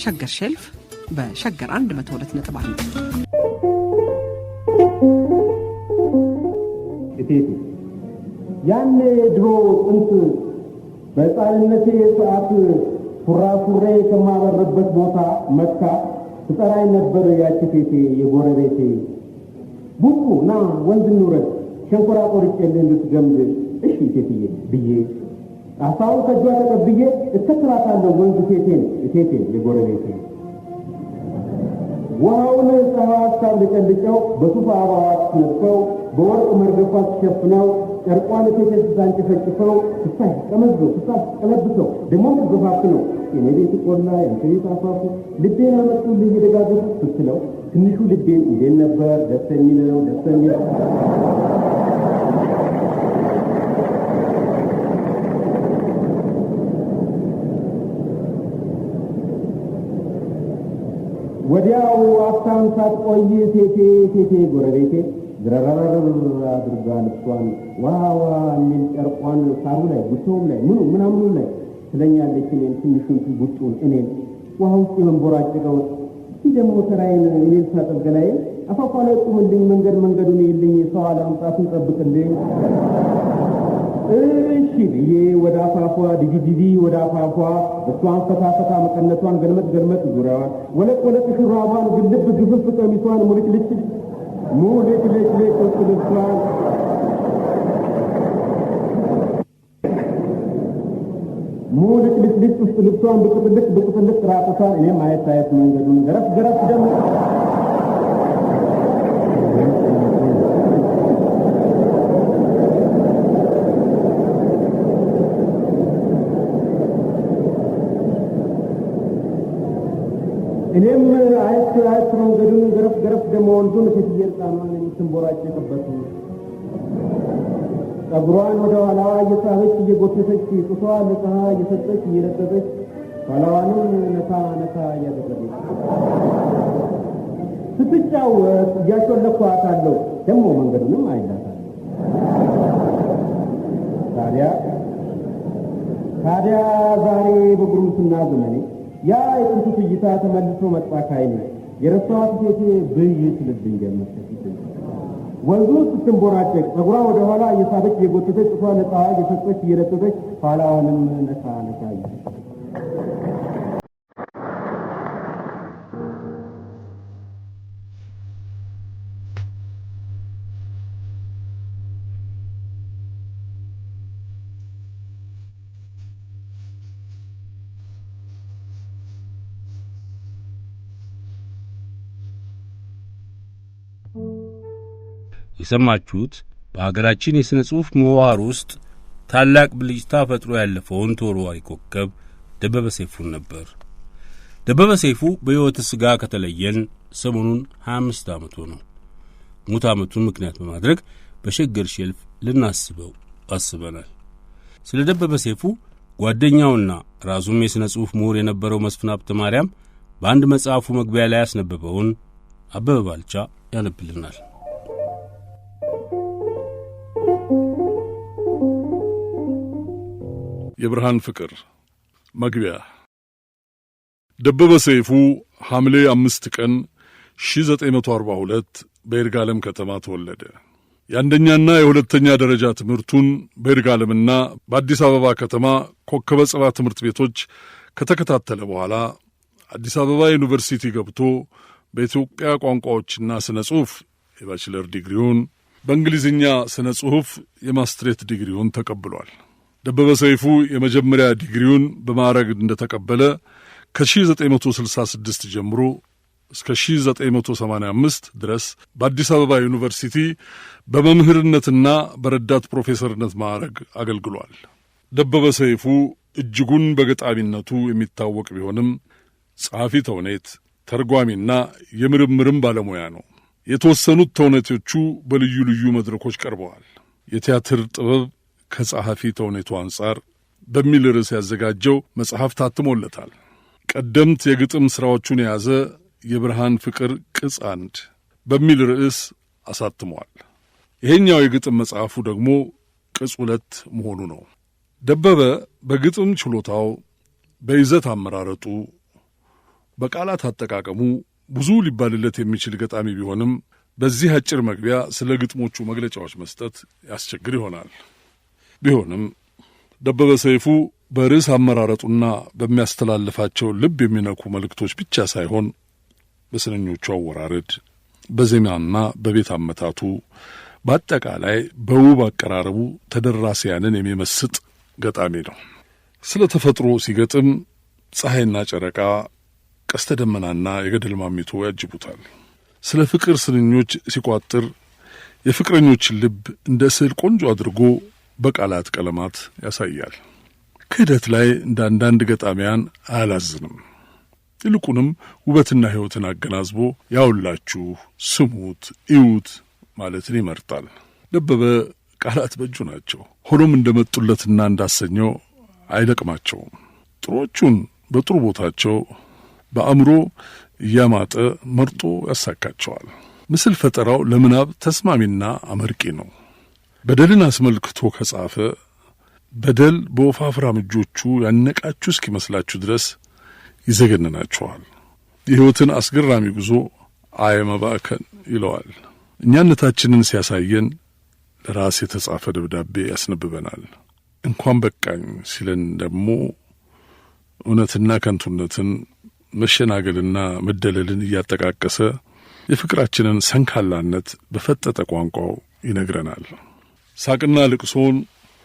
ሸገር ሼልፍ በሸገር 102.1 እቴቴ ያኔ ድሮ ጥንት በጻልነቴ ሰዓት ፉራፉሬ ከማበረበት ቦታ መካ ትጠራኝ ነበር ያቺ ቴቴ የጎረቤቴ ቡቡ ና ወንዝ እንውረድ ሸንኮራ ቆርጬልህ እንድትገምድ እሺ ቴቴዬ ብዬ አሳው ከጇ ተቀብዬ እተከራታለሁ ወንዝ ቴቴን የጎረቤቴ ውሃውን ፀሐይ ልጨልጨው በሱፍ አበባዎች ነጥፈው በወርቅ መርገፋት ሸፍነው ጨርቋን ቴቴን ሳንጨፈጭፈው ስታይ ቀለብሰው ደግሞ ገፋፍነው የኔ ቤት ቆላ ያንተ ቤት አፋፉ ልቤን አመጡልኝ እየደጋገፉ ስትለው ትንሹ ልቤን እንዴት ነበር ደስ የሚለው ወዲያው አፍታም ሳትቆይ ቴቴ ጎረቤቴ ድረራራራ አድርጋ ልብሷን ዋዋ የሚል ጨርቋን ሳሩ ላይ ጉቶውም ላይ ምናምኑ ላይ ስለኛለች እኔን ትንሹን ቡጡን እኔን ውሃ ውስጥ መንቦራጭቀው ሲደሞ ተራይን እኔን ሳጠብገላይ አፋፋ ላይ ቁምልኝ መንገዱን ይልኝ ሰው አላምጣቱን ጠብቅልኝ እሺ ብዬ ወደ አፋፏ ዲጂዲ ወደ አፋፏ እሷን ፈታፈታ መቀነቷን ገልመጥ ዙሪያዋን ወለቅ ሽራባን ግልብ ግፍፍ ቀሚሷን ሙልጭልጭ ልብሷን ሙልጭልጭ ውስጥ ልብሷን ብቅጥልቅ ራቁቷን እኔም አየት መንገዱን ገረፍ ደግሞ እኔም አየት መንገዱን ገረፍ ደግሞ ወንዙን ከትየርጣማን የምትንቦራጨቅበት ጸጉሯን ወደ ኋላዋ እየሳበች እየጎተተች ጡቷ ለፀሐይ እየሰጠች እየለጠጠች ኋላዋንም ነካ እያደረገች ስትጫወት እያሾለኳታለሁ ደግሞ መንገዱንም አይላታለሁ። ታዲያ ዛሬ በጉርምስና ዘመኔ ያ የጥንቱ ትይታ ተመልሶ መጣ ካይኔ የረሳኋት ቴቴ ብይት ልብኝ ጀመረች ወንዙ ስትንቦራጨቅ ጸጉሯ ወደ ኋላ እየሳበች እየጎተተች ጡቷ ለፀሐይ እየሰጠች እየለጠጠች ኋላዋንም ነካ የሰማችሁት በሀገራችን የሥነ ጽሑፍ ምህዋር ውስጥ ታላቅ ብልጭታ ፈጥሮ ያለፈውን ተወርዋሪ ኮከብ ደበበ ሰይፉን ነበር። ደበበ ሰይፉ በሕይወት ሥጋ ከተለየን ሰሞኑን 25 ዓመቱ ነው። ሙት ዓመቱን ምክንያት በማድረግ በሸገር ሼልፍ ልናስበው አስበናል። ስለ ደበበ ሰይፉ ጓደኛውና ራሱም የሥነ ጽሑፍ ምሁር የነበረው መስፍን ሀብተ ማርያም በአንድ መጽሐፉ መግቢያ ላይ ያስነበበውን አበበ ባልቻ ያነብልናል። የብርሃን ፍቅር መግቢያ። ደበበ ሰይፉ ሐምሌ 5 ቀን 1942 በይርጋለም ከተማ ተወለደ። የአንደኛና የሁለተኛ ደረጃ ትምህርቱን በይርጋለምና በአዲስ አበባ ከተማ ኮከበ ጽባ ትምህርት ቤቶች ከተከታተለ በኋላ አዲስ አበባ ዩኒቨርሲቲ ገብቶ በኢትዮጵያ ቋንቋዎችና ስነ ጽሑፍ የባችለር ዲግሪውን፣ በእንግሊዝኛ ስነ ጽሑፍ የማስትሬት ዲግሪውን ተቀብሏል። ደበበ ሰይፉ የመጀመሪያ ዲግሪውን በማዕረግ እንደተቀበለ ከ1966 ጀምሮ እስከ 1985 ድረስ በአዲስ አበባ ዩኒቨርሲቲ በመምህርነትና በረዳት ፕሮፌሰርነት ማዕረግ አገልግሏል። ደበበ ሰይፉ እጅጉን በገጣሚነቱ የሚታወቅ ቢሆንም ጸሐፊ ተውኔት፣ ተርጓሚና የምርምርም ባለሙያ ነው። የተወሰኑት ተውኔቶቹ በልዩ ልዩ መድረኮች ቀርበዋል። የቲያትር ጥበብ ከጸሐፊ ተውኔቱ አንጻር በሚል ርዕስ ያዘጋጀው መጽሐፍ ታትሞለታል። ቀደምት የግጥም ሥራዎቹን የያዘ የብርሃን ፍቅር ቅጽ 1 በሚል ርዕስ አሳትሟል። ይሄኛው የግጥም መጽሐፉ ደግሞ ቅጽ 2 መሆኑ ነው። ደበበ በግጥም ችሎታው፣ በይዘት አመራረጡ፣ በቃላት አጠቃቀሙ ብዙ ሊባልለት የሚችል ገጣሚ ቢሆንም በዚህ አጭር መግቢያ ስለ ግጥሞቹ መግለጫዎች መስጠት ያስቸግር ይሆናል። ቢሆንም ደበበ ሰይፉ በርዕስ አመራረጡና በሚያስተላልፋቸው ልብ የሚነኩ መልእክቶች ብቻ ሳይሆን በስንኞቹ አወራረድ፣ በዜማና በቤት አመታቱ፣ በአጠቃላይ በውብ አቀራረቡ ተደራሲያንን የሚመስጥ ገጣሚ ነው። ስለ ተፈጥሮ ሲገጥም ፀሐይና ጨረቃ፣ ቀስተ ደመናና የገደል ማሚቶ ያጅቡታል። ስለ ፍቅር ስንኞች ሲቋጥር የፍቅረኞችን ልብ እንደ ስዕል ቆንጆ አድርጎ በቃላት ቀለማት ያሳያል። ክህደት ላይ እንደ አንዳንድ ገጣሚያን አያላዝንም። ይልቁንም ውበትና ሕይወትን አገናዝቦ ያውላችሁ፣ ስሙት፣ እዩት ማለትን ይመርጣል። ደበበ ቃላት በእጁ ናቸው። ሆኖም እንደመጡለትና እንዳሰኘው አይለቅማቸውም። ጥሮቹን በጥሩ ቦታቸው በአእምሮ እያማጠ መርጦ ያሳካቸዋል። ምስል ፈጠራው ለምናብ ተስማሚና አመርቂ ነው። በደልን አስመልክቶ ከጻፈ በደል በወፋፍራም እጆቹ ያነቃችሁ እስኪመስላችሁ ድረስ ይዘገንናችኋል። የሕይወትን አስገራሚ ጉዞ አየመባከን ይለዋል። እኛነታችንን ሲያሳየን ለራስ የተጻፈ ደብዳቤ ያስነብበናል። እንኳን በቃኝ ሲለን ደግሞ እውነትና ከንቱነትን፣ መሸናገልና መደለልን እያጠቃቀሰ የፍቅራችንን ሰንካላነት በፈጠጠ ቋንቋው ይነግረናል። ሳቅና ልቅሶን፣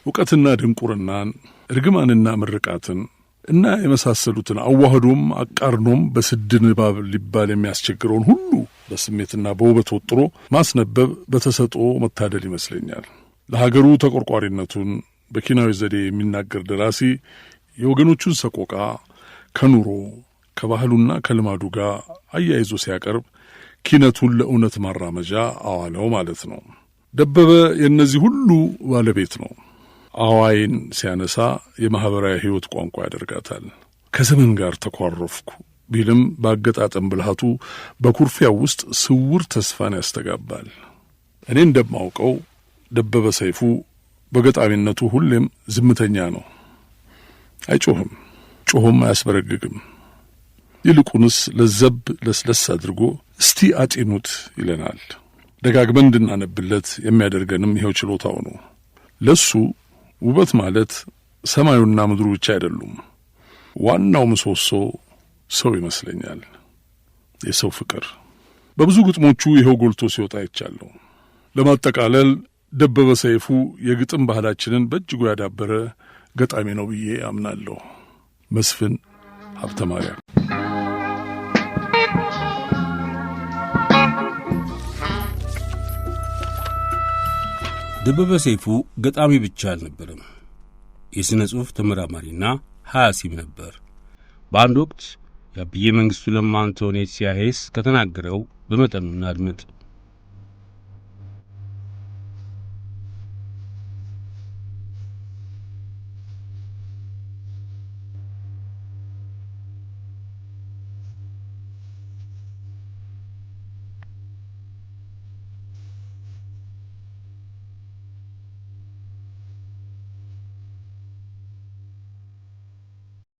ዕውቀትና ድንቁርናን፣ እርግማንና ምርቃትን እና የመሳሰሉትን አዋህዶም አቃርኖም በስድ ንባብ ሊባል የሚያስቸግረውን ሁሉ በስሜትና በውበት ወጥሮ ማስነበብ በተሰጥኦ መታደል ይመስለኛል። ለሀገሩ ተቆርቋሪነቱን በኪናዊ ዘዴ የሚናገር ደራሲ የወገኖቹን ሰቆቃ ከኑሮ ከባህሉና ከልማዱ ጋር አያይዞ ሲያቀርብ ኪነቱን ለእውነት ማራመጃ አዋለው ማለት ነው። ደበበ የእነዚህ ሁሉ ባለቤት ነው። አዋይን ሲያነሳ የማኅበራዊ ሕይወት ቋንቋ ያደርጋታል። ከዘመን ጋር ተኳረፍኩ ቢልም በአገጣጠም ብልሃቱ በኩርፊያው ውስጥ ስውር ተስፋን ያስተጋባል። እኔ እንደማውቀው ደበበ ሰይፉ በገጣሚነቱ ሁሌም ዝምተኛ ነው። አይጮህም፣ ጮሆም አያስበረግግም። ይልቁንስ ለዘብ ለስለስ አድርጎ እስቲ አጢኑት ይለናል። ደጋግመን እንድናነብለት የሚያደርገንም ይኸው ችሎታው ነው። ለሱ ውበት ማለት ሰማዩና ምድሩ ብቻ አይደሉም። ዋናው ምሰሶ ሰው ይመስለኛል፣ የሰው ፍቅር። በብዙ ግጥሞቹ ይኸው ጎልቶ ሲወጣ ይቻለሁ። ለማጠቃለል ደበበ ሰይፉ የግጥም ባህላችንን በእጅጉ ያዳበረ ገጣሚ ነው ብዬ አምናለሁ። መስፍን ሀብተ ማርያም። ደበበ ሰይፉ ገጣሚ ብቻ አልነበረም፣ የሥነ ጽሑፍ ተመራማሪና ሐያሲም ነበር። በአንድ ወቅት የአብዬ መንግሥቱ ለማን ተውኔት ሲያሄስ ከተናገረው በመጠኑ እናድምጥ።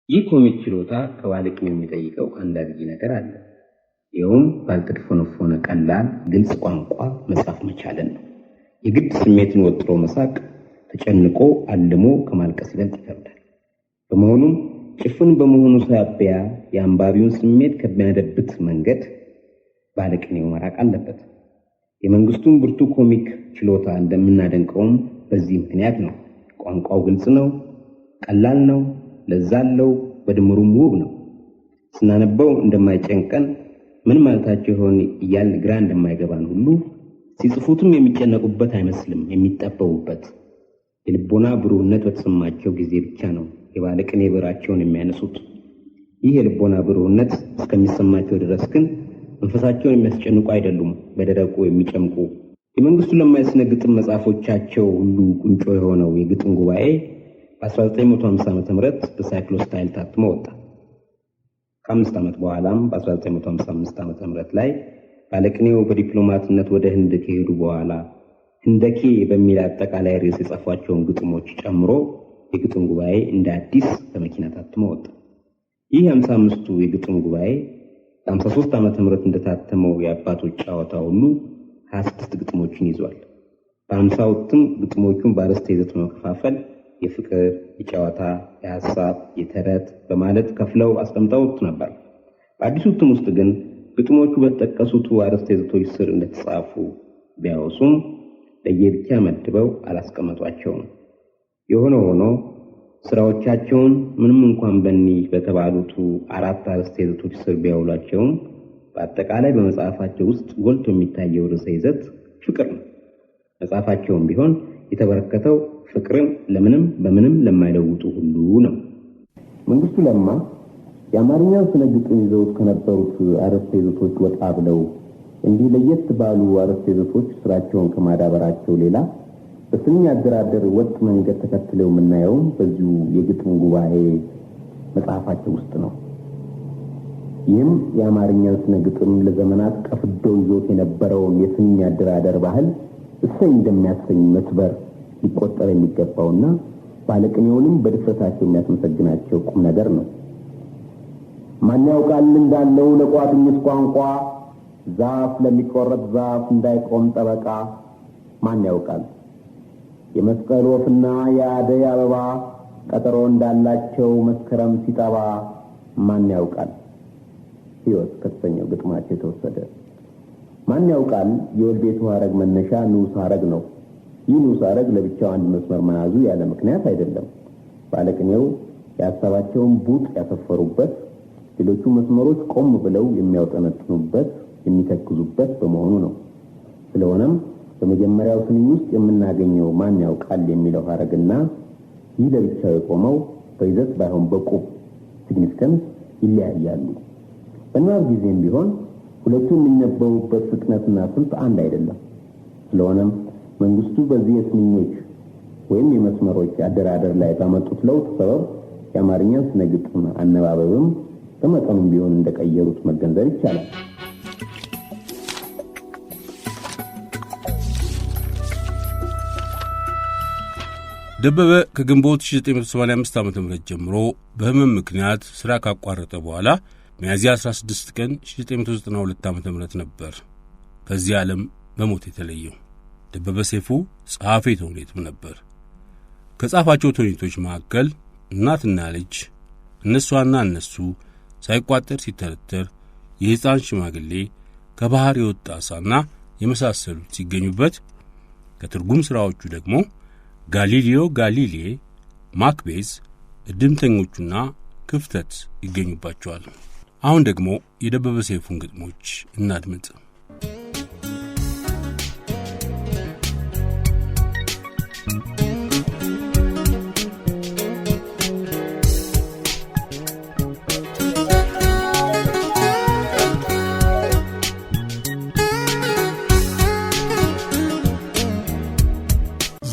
ይህ ኮሚክ ችሎታ ከባለቅኔው የሚጠይቀው አንድ አብይ ነገር አለ። ይኸውም ባልተደፈነፈነ ቀላል ግልጽ ቋንቋ መጻፍ መቻልን ነው። የግድ ስሜትን ወጥሮ መሳቅ ተጨንቆ አልሞ ከማልቀስ ይበልጥ ይከብዳል። በመሆኑም ጭፍን በመሆኑ ሳቢያ የአንባቢውን ስሜት ከሚያደብት መንገድ ባለቅኔው መራቅ አለበት። የመንግስቱን ብርቱ ኮሚክ ችሎታ እንደምናደንቀውም በዚህ ምክንያት ነው። ቋንቋው ግልጽ ነው፣ ቀላል ነው፣ ለዛለው፣ በድምሩም ውብ ነው። ስናነበው እንደማይጨንቀን ምን ማለታቸው ይሆን እያልን ግራ እንደማይገባን ሁሉ ሲጽፉትም የሚጨነቁበት አይመስልም፣ የሚጠበቡበት። የልቦና ብሩህነት በተሰማቸው ጊዜ ብቻ ነው የባለቅኔ ብዕራቸውን የሚያነሱት። ይህ የልቦና ብሩህነት እስከሚሰማቸው ድረስ ግን መንፈሳቸውን የሚያስጨንቁ አይደሉም፣ በደረቁ የሚጨምቁ። የመንግስቱ ለማ የሥነ ግጥም መጽሐፎቻቸው ሁሉ ቁንጮ የሆነው የግጥም ጉባኤ በ1950 ዓ.ም በሳይክሎስታይል ታትሞ ወጣ። ከ5 ዓመት በኋላም በ1955 ዓ.ም ላይ ባለቅኔው በዲፕሎማትነት ወደ ህንድ ከሄዱ በኋላ ህንደኬ በሚል አጠቃላይ ርዕስ የጻፏቸውን ግጥሞች ጨምሮ የግጥም ጉባኤ እንደ አዲስ በመኪና ታትሞ ወጣ። ይህ 55ቱ የግጥም ጉባኤ በ53 ዓመተ ምህረት እንደታተመው የአባቶች ጨዋታ ሁሉ 26 ግጥሞችን ይዟል። በ50ዎቹም ግጥሞቹን በአርዕስተ ይዘት በመከፋፈል የፍቅር፣ የጨዋታ፣ የሐሳብ፣ የተረት በማለት ከፍለው አስቀምጠውት ነበር። በአዲሱ እትም ውስጥ ግን ግጥሞቹ በተጠቀሱት አርዕስተ ይዘቶች ስር እንደተጻፉ ቢያወሱም ለየብቻ መድበው አላስቀመጧቸውም። የሆነ ሆኖ ስራዎቻቸውን ምንም እንኳን በእኒህ በተባሉት 4 አርዕስተ ይዘቶች ስር ቢያውሏቸውም በአጠቃላይ በመጽሐፋቸው ውስጥ ጎልቶ የሚታየው ርዕሰ ይዘት ፍቅር ነው። መጽሐፋቸውም ቢሆን የተበረከተው ፍቅርን ለምንም በምንም ለማይለውጡ ሁሉ ነው። መንግስቱ ለማ የአማርኛው ስነ ግጥም ይዘውት ከነበሩት አርዕስተ ይዘቶች ወጣ ብለው እንዲህ ለየት ባሉ አርዕስተ ይዘቶች ስራቸውን ከማዳበራቸው ሌላ በስንኝ አደራደር ወጥ መንገድ ተከትለው የምናየው በዚሁ የግጥም ጉባኤ መጽሐፋቸው ውስጥ ነው። ይህም የአማርኛን ስነ ግጥም ለዘመናት ቀፍዶ ይዞት የነበረውን የስንኝ አደራደር ባህል እሰይ እንደሚያሰኝ መስበር ሊቆጠር የሚገባውና ባለቅኔውንም በድፍረታቸው የሚያስመሰግናቸው ቁም ነገር ነው። ማን ያውቃል እንዳለው ለቋጥኝስ ቋንቋ ዛፍ ለሚቆረጥ ዛፍ እንዳይቆም ጠበቃ ማን ያውቃል የመስቀል ወፍና የአደይ አበባ ቀጠሮ እንዳላቸው መስከረም ሲጠባ ማን ያውቃል ሕይወት ከተሰኘው ግጥማቸው የተወሰደ ማን ያውቃል የወልቤቱ ሐረግ መነሻ ንዑስ ሐረግ ነው። ይህ ንዑስ ሐረግ ለብቻው አንድ መስመር መያዙ ያለ ምክንያት አይደለም። ባለቅኔው የሐሳባቸውን ቡጥ ያሰፈሩበት ሌሎቹ መስመሮች ቆም ብለው የሚያውጠነጥኑበት የሚተክዙበት በመሆኑ ነው። ስለሆነም በመጀመሪያው ስንኝ ውስጥ የምናገኘው ማን ያውቃል የሚለው ሐረግና ይህ ለብቻው የቆመው በይዘት ባይሆን በቁብ ሲግኒፊካንስ ይለያያሉ። በንባብ ጊዜም ቢሆን ሁለቱም የሚነበቡበት ፍጥነትና ስልት አንድ አይደለም። ስለሆነም መንግስቱ በዚህ የስንኞች ወይም የመስመሮች አደራደር ላይ ባመጡት ለውጥ ሰበብ የአማርኛ ስነ ግጥም አነባበብም በመጠኑም ቢሆን እንደቀየሩት መገንዘብ ይቻላል። ደበበ ከግንቦት 1985 ዓ.ም ጀምሮ በህመም ምክንያት ሥራ ካቋረጠ በኋላ ሚያዝያ 16 ቀን 1992 ዓ.ም ነበር ከዚህ ዓለም በሞት የተለየው። ደበበ ሰይፉ ጸሐፌ ተውኔትም ነበር። ከጻፋቸው ተውኔቶች መካከል እናትና ልጅ፣ እነሷና እነሱ፣ ሳይቋጠር ሲተረተር፣ የሕፃን ሽማግሌ፣ ከባህር የወጣ ዓሣና የመሳሰሉት ሲገኙበት ከትርጉም ሥራዎቹ ደግሞ ጋሊሊዮ ጋሊሌ፣ ማክቤዝ፣ እድምተኞቹና ክፍተት ይገኙባቸዋል። አሁን ደግሞ የደበበ ሰይፉን ግጥሞች እናድምጥ።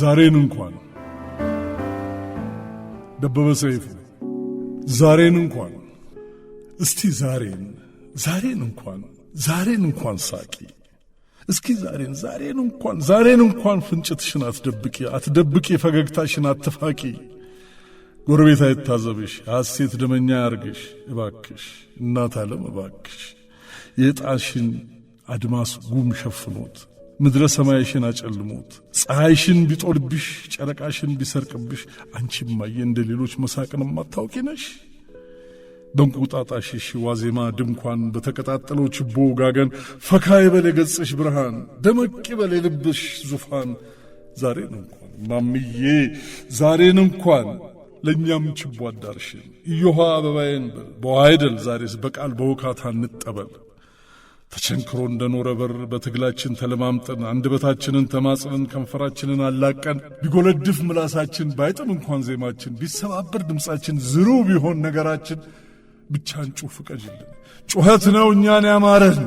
ዛሬን እንኳን ደበበ ሰይፉ ዛሬን እንኳን እስቲ ዛሬን እንኳን ሳቂ እስኪ ዛሬን እንኳን ፍንጭትሽን አትደብቂ ፈገግታሽን አትፋቂ ጎረቤት አይታዘብሽ ሐሴት ደመኛ ያርግሽ እባክሽ እናት ዓለም እባክሽ የጣሽን አድማስ ጉም ሸፍኖት ምድረ ሰማይሽን አጨልሞት ፀሐይሽን ቢጦልብሽ ጨረቃሽን ቢሰርቅብሽ አንቺማዬ እንደ ሌሎች መሳቅን ማታውቂ ነሽ። በእንቁጣጣሽሽ ዋዜማ ድንኳን በተቀጣጠለው ችቦ ጋገን ፈካ ይበል የገጽሽ ብርሃን ደመቅ ይበል የልብሽ ዙፋን ዛሬን እንኳን ማምዬ ዛሬን እንኳን ለእኛም ችቦ አዳርሽን እዮሃ አበባዬን በል በዋይደል ዛሬስ በቃል በውካታ እንጠበል ተቸንክሮ እንደኖረ በር በትግላችን ተለማምጠን አንደበታችንን ተማጽነን ከንፈራችንን አላቀን ቢጎለድፍ ምላሳችን ባይጥም እንኳን ዜማችን ቢሰባበር ድምጻችን ዝሩ ቢሆን ነገራችን ብቻን ጩህ ፍቀጅልን ጩኸት ነው እኛን ያማረን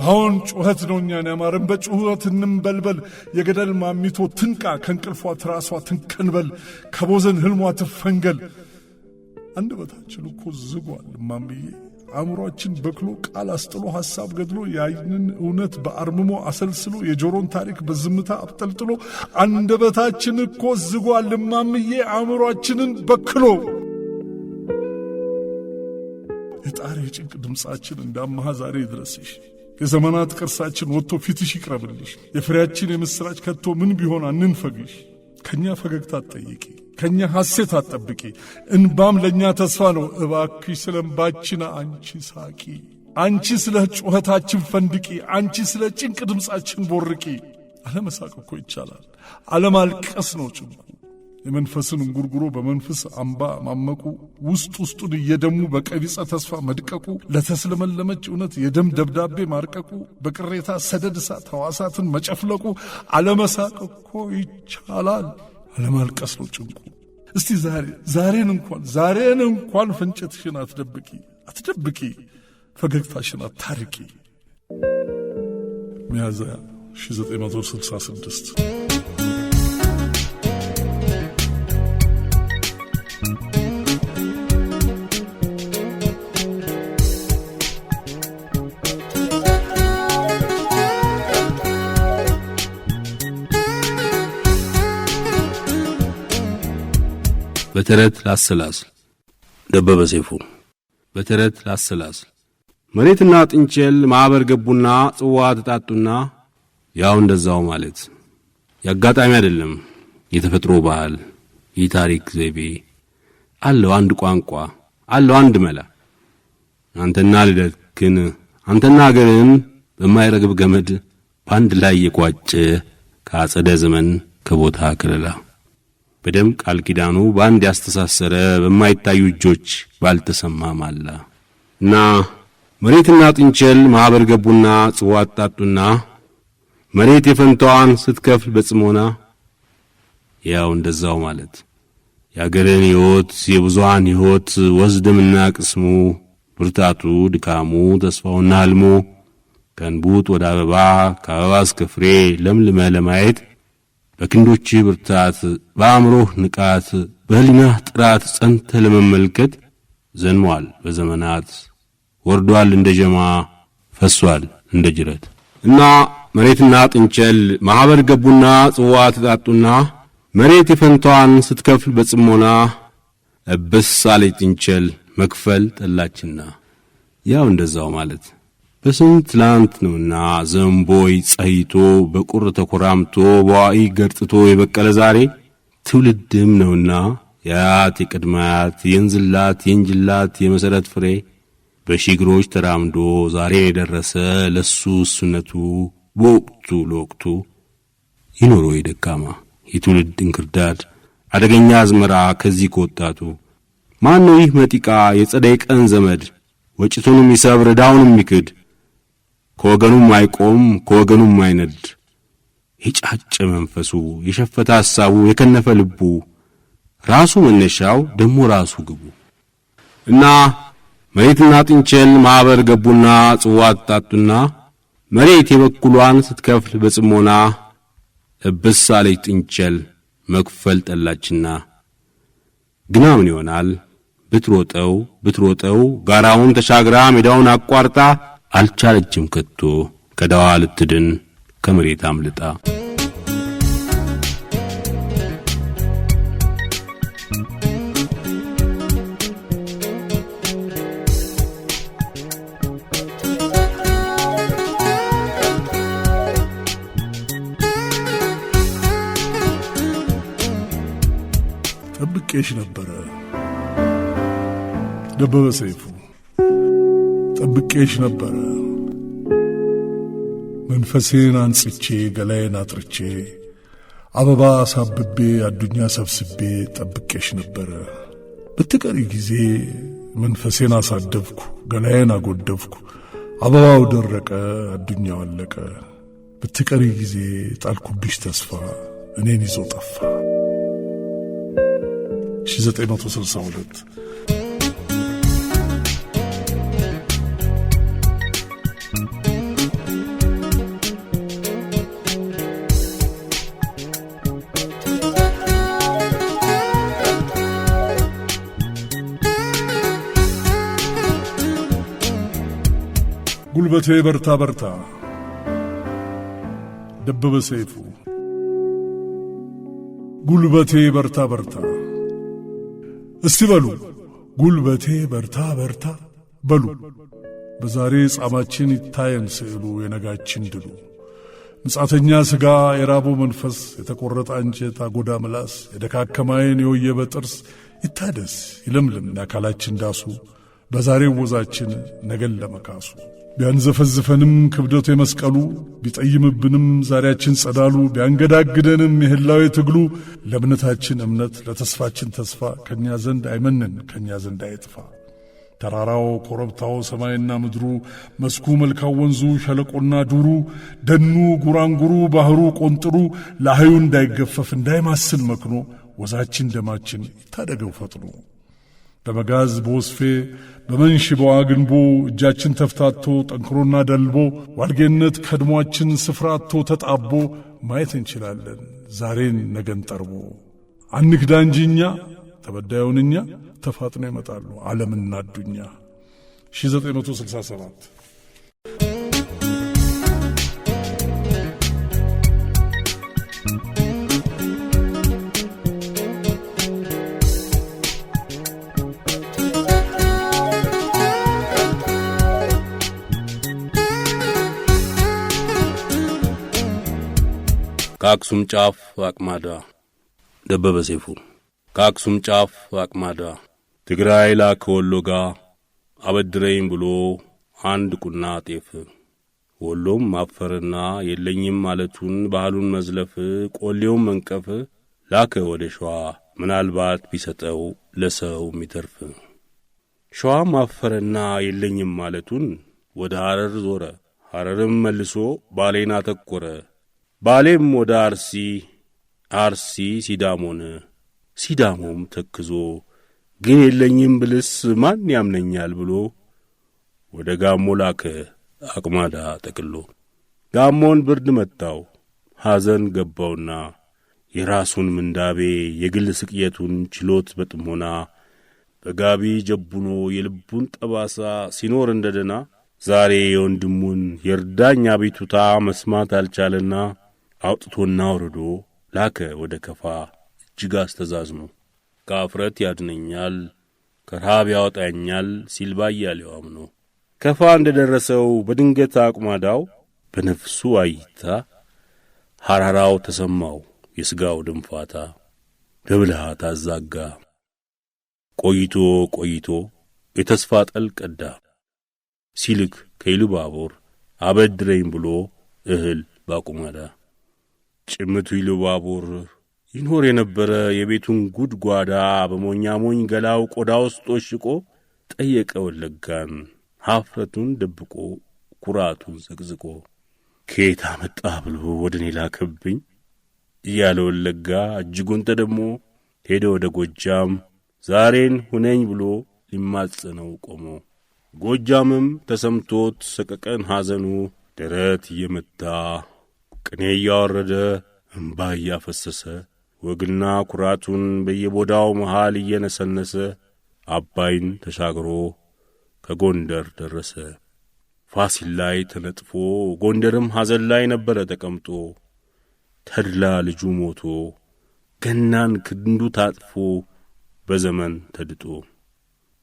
አሁን ጩኸት ነው እኛን ያማረን በጩኸት እንንበልበል የገደል ማሚቶ ትንቃ ከንቅልፏ ትራሷ ትንከንበል ከቦዘን ህልሟ ትፈንገል አንደበታችን እኮ ዝጓል ማምዬ አእምሮአችን በክሎ ቃል አስጥሎ ሐሳብ ገድሎ ያይንን እውነት በአርምሞ አሰልስሎ የጆሮን ታሪክ በዝምታ አብጠልጥሎ አንደበታችን እኮ ዝጓል ማምዬ አእምሮአችንን በክሎ የጣር የጭንቅ ድምፃችን እንዳማሃ ዛሬ ይድረስሽ። የዘመናት ቅርሳችን ወጥቶ ፊትሽ ይቅረብልሽ። የፍሬያችን የምስራች ከቶ ምን ቢሆን አንንፈግሽ። ከኛ ፈገግታ አትጠይቂ፣ ከኛ ሐሴት አትጠብቂ። እንባም ለኛ ተስፋ ነው። እባክሽ ስለ እንባችን አንቺ ሳቂ። አንቺ ስለ ጩኸታችን ፈንድቂ። አንቺ ስለ ጭንቅ ድምፃችን ቦርቂ። አለመሳቅ እኮ ይቻላል፣ አለማልቀስ ነው ጭንቁ። የመንፈስን እንጉርጉሮ በመንፈስ አምባ ማመቁ፣ ውስጥ ውስጡን እየደሙ በቀቢጸ ተስፋ መድቀቁ፣ ለተስለመለመች እውነት የደም ደብዳቤ ማርቀቁ፣ በቅሬታ ሰደድ እሳት ሕዋሳትን መጨፍለቁ። አለመሳቅ እኮ ይቻላል፣ አለማልቀስ ነው ጭንቁ። እስቲ ዛሬን እንኳን ፍንጭትሽን አትደብቂ፣ ፈገግታሽን አታርቂ። ሚያዝያ 1966 በተረት ላሰላስል። ደበበ ሰይፉ። በተረት ላሰላስል። መሬትና ጥንቸል ማኅበር ገቡና ጽዋ ተጣጡና፣ ያው እንደዛው ማለት ያጋጣሚ አይደለም፣ የተፈጥሮ ባህል፣ የታሪክ ዘይቤ አለው። አንድ ቋንቋ አለው፣ አንድ መላ። አንተና ልደትክን አንተና አገርን በማይረግብ ገመድ በአንድ ላይ የቋጨ ከአጸደ ዘመን ከቦታ ከለላ በደም ቃል ኪዳኑ በአንድ ያስተሳሰረ በማይታዩ እጆች ባልተሰማ ማላ እና መሬትና ጥንቸል ማኅበር ገቡና ጽዋ አጣጡና፣ መሬት የፈንታዋን ስትከፍል በጽሞና፣ ያው እንደዛው ማለት የአገርን ሕይወት የብዙሃን ሕይወት ወዝደምና ቅስሙ ብርታቱ ድካሙ ተስፋውና ሕልሙ ከንቡጥ ወደ አበባ ከአበባ እስከ ፍሬ ለምልመ ለማየት በክንዶችህ ብርታት በአእምሮህ ንቃት በሕሊናህ ጥራት ጸንተ ለመመልከት ዘንሟል በዘመናት ወርዷል እንደ ጀማ ፈሷል እንደ ጅረት እና መሬትና ጥንቸል ማኅበር ገቡና ጽዋ ተጣጡና፣ መሬት የፈንታዋን ስትከፍል በጽሞና እብስ አለች ጥንቸል መክፈል ጠላችና። ያው እንደዛው ማለት በስንት ትላንት ነውና ዘንቦይ ጸይቶ በቁር ተኮራምቶ በዋይ ገርጥቶ የበቀለ ዛሬ ትውልድም ነውና ያት የቅድማያት የእንዝላት የእንጅላት የመሰረት ፍሬ በሺግሮች ተራምዶ ዛሬ የደረሰ ለሱ እሱነቱ በወቅቱ ለወቅቱ ይኖሮ የደካማ የትውልድ እንክርዳድ አደገኛ አዝመራ ከዚህ ከወጣቱ ማን ነው ይህ መጢቃ የጸደይ ቀን ዘመድ ወጭቱንም ይሰብር ዳውንም ይክድ ከወገኑም አይቆም ከወገኑም አይነድ የጫጨ መንፈሱ የሸፈተ ሐሳቡ የከነፈ ልቡ ራሱ መነሻው ደሞ ራሱ ግቡ እና መሬትና ጥንቸል ማኅበር ገቡና ጽዋ አጣጡና፣ መሬት የበኩሏን ስትከፍል በጽሞና እብስ አለች ጥንቸል መክፈል ጠላችና። ግና ምን ይሆናል ብትሮጠው ጋራውን ተሻግራ ሜዳውን አቋርጣ አልቻለችም ከቶ ከዳዋ ልትድን ከመሬት አምልጣ። ጠብቄሽ ነበረ ደበበ ሰይፉ፣ ጠብቄሽ ነበረ መንፈሴን አንጽቼ ገላዬን አጥርቼ አበባ ሳብቤ አዱኛ ሰብስቤ ጠብቄሽ ነበረ። በትቀሪ ጊዜ መንፈሴን አሳደብኩ ገላዬን አጎደብኩ አበባው ደረቀ አዱኛው አለቀ። በትቀሪ ጊዜ ጣልኩብሽ ተስፋ እኔን ይዞ ጠፋ። 1962 ጉልበቴ በርታ በርታ ደበበ ሰይፉ። ጉልበቴ በርታ በርታ እስቲ በሉ ጉልበቴ በርታ በርታ በሉ በዛሬ ጻማችን ይታየን ስዕሉ የነጋችን ድሉ። ምጻተኛ ሥጋ የራቦ መንፈስ የተቆረጠ አንጀት አጎዳ ምላስ የደካከማይን የወየበ ጥርስ ይታደስ ይለምልም የአካላችን ዳሱ በዛሬው ወዛችን ነገን ለመካሱ። ቢያንዘፈዝፈንም ክብደቱ የመስቀሉ ቢጠይምብንም ዛሬያችን ጸዳሉ ቢያንገዳግደንም የህላዊ ትግሉ ለእምነታችን እምነት ለተስፋችን ተስፋ ከኛ ዘንድ አይመንን ከኛ ዘንድ አይጥፋ። ተራራው ኮረብታው ሰማይና ምድሩ መስኩ መልካው ወንዙ ሸለቆና ዱሩ ደኑ ጉራንጉሩ ባህሩ ቆንጥሩ ለአህዩ እንዳይገፈፍ እንዳይማስል መክኖ ወዛችን ደማችን ይታደገው ፈጥኖ። በመጋዝ በወስፌ በመንሽ በዋግንቦ እጃችን ተፍታቶ ጠንክሮና ደልቦ ዋልጌነት ከድሟችን ስፍራቶ ተጣቦ ማየት እንችላለን ዛሬን ነገን ጠርቦ። አንክዳ እንጂ እኛ ተበዳዩንኛ ተፋጥነው ይመጣሉ ዓለምና አዱኛ። 1967 ከአክሱም ጫፍ አቅማዳ ደበበ ሰይፉ። ከአክሱም ጫፍ አቅማዳ ትግራይ ላከ ወሎ ጋ አበድረኝ ብሎ አንድ ቁና ጤፍ። ወሎም ማፈርና የለኝም ማለቱን ባህሉን መዝለፍ ቆሌውን መንቀፍ ላከ ወደ ሸዋ ምናልባት ቢሰጠው ለሰው የሚተርፍ። ሸዋ ማፈርና የለኝም ማለቱን ወደ ሐረር ዞረ። ሐረርም መልሶ ባሌን አተኮረ። ባሌም ወደ አርሲ ሲዳሞን ሲዳሞም ተክዞ ግን የለኝም ብልስ ማን ያምነኛል ብሎ ወደ ጋሞ ላከ አቅማዳ ጠቅሎ። ጋሞን ብርድ መታው ሐዘን ገባውና የራሱን ምንዳቤ የግል ስቅየቱን ችሎት በጥሞና በጋቢ ጀቡኖ የልቡን ጠባሳ ሲኖር እንደደና ዛሬ የወንድሙን የርዳኛ ቤቱታ መስማት አልቻለና አውጥቶና ወርዶ ላከ ወደ ከፋ እጅግ አስተዛዝኖ። ከአፍረት ያድነኛል ከረሃብ ያወጣኛል ሲል ባያሌው አምኖ ከፋ እንደደረሰው በድንገት አቅማዳው በነፍሱ አይታ ሐራራው ተሰማው የሥጋው ድንፋታ በብልሃት አዛጋ። ቆይቶ ቆይቶ የተስፋ ጠል ቀዳ ሲልክ ከኢሉባቦር አበድረኝ ብሎ እህል ባቁማዳ። ጭምቱ ኢሉባቦር ይኖር የነበረ የቤቱን ጉድጓዳ በሞኛሞኝ ገላው ቆዳ ውስጥ ወሽቆ ጠየቀ ወለጋን ኀፍረቱን ደብቆ ኩራቱን ዘግዝቆ። ከየት አመጣ ብሎ ወደኔ ላከብኝ እያለ ወለጋ እጅጉን ተደሞ ሄደ ወደ ጎጃም ዛሬን ሁነኝ ብሎ ሊማጸነው ቆሞ። ጎጃምም ተሰምቶት ሰቀቀን ሐዘኑ ደረት እየመታ ቅኔ እያወረደ እምባ እያፈሰሰ ወግና ኩራቱን በየቦዳው መሃል እየነሰነሰ አባይን ተሻግሮ ከጎንደር ደረሰ። ፋሲል ላይ ተነጥፎ ጎንደርም ሐዘን ላይ ነበረ ተቀምጦ። ተድላ ልጁ ሞቶ ገናን ክንዱ ታጥፎ በዘመን ተድጦ።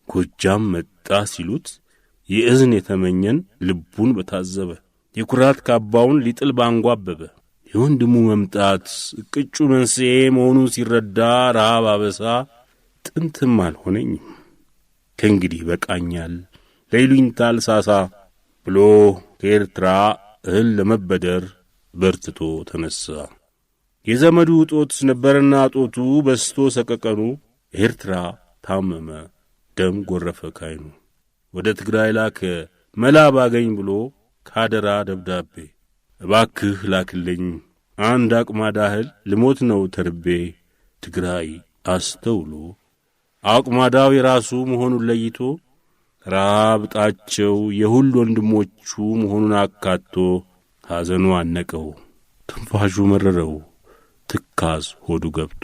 ጎጃም መጣ ሲሉት የእዝን የተመኘን ልቡን በታዘበ የኩራት ካባውን ሊጥል ባንጓበበ። የወንድሙ መምጣት ቅጩ መንስኤ መሆኑን ሲረዳ ረሃብ አበሳ ጥንትም አልሆነኝም ከእንግዲህ በቃኛል ለይሉኝታል ሳሳ ብሎ ከኤርትራ እህል ለመበደር በርትቶ ተነሳ። የዘመዱ ጦት ነበርና ጦቱ በስቶ ሰቀቀኑ ኤርትራ ታመመ ደም ጎረፈ ካይኑ። ወደ ትግራይ ላከ መላ ባገኝ ብሎ ካደራ ደብዳቤ እባክህ ላክልኝ አንድ አቅማዳ እህል ልሞት ነው ተርቤ። ትግራይ አስተውሎ አቅማዳው የራሱ መሆኑን ለይቶ ረሃብ ጣቸው የሁሉ ወንድሞቹ መሆኑን አካቶ ሐዘኑ አነቀው ትንፋሹ መረረው ትካዝ ሆዱ ገብቶ።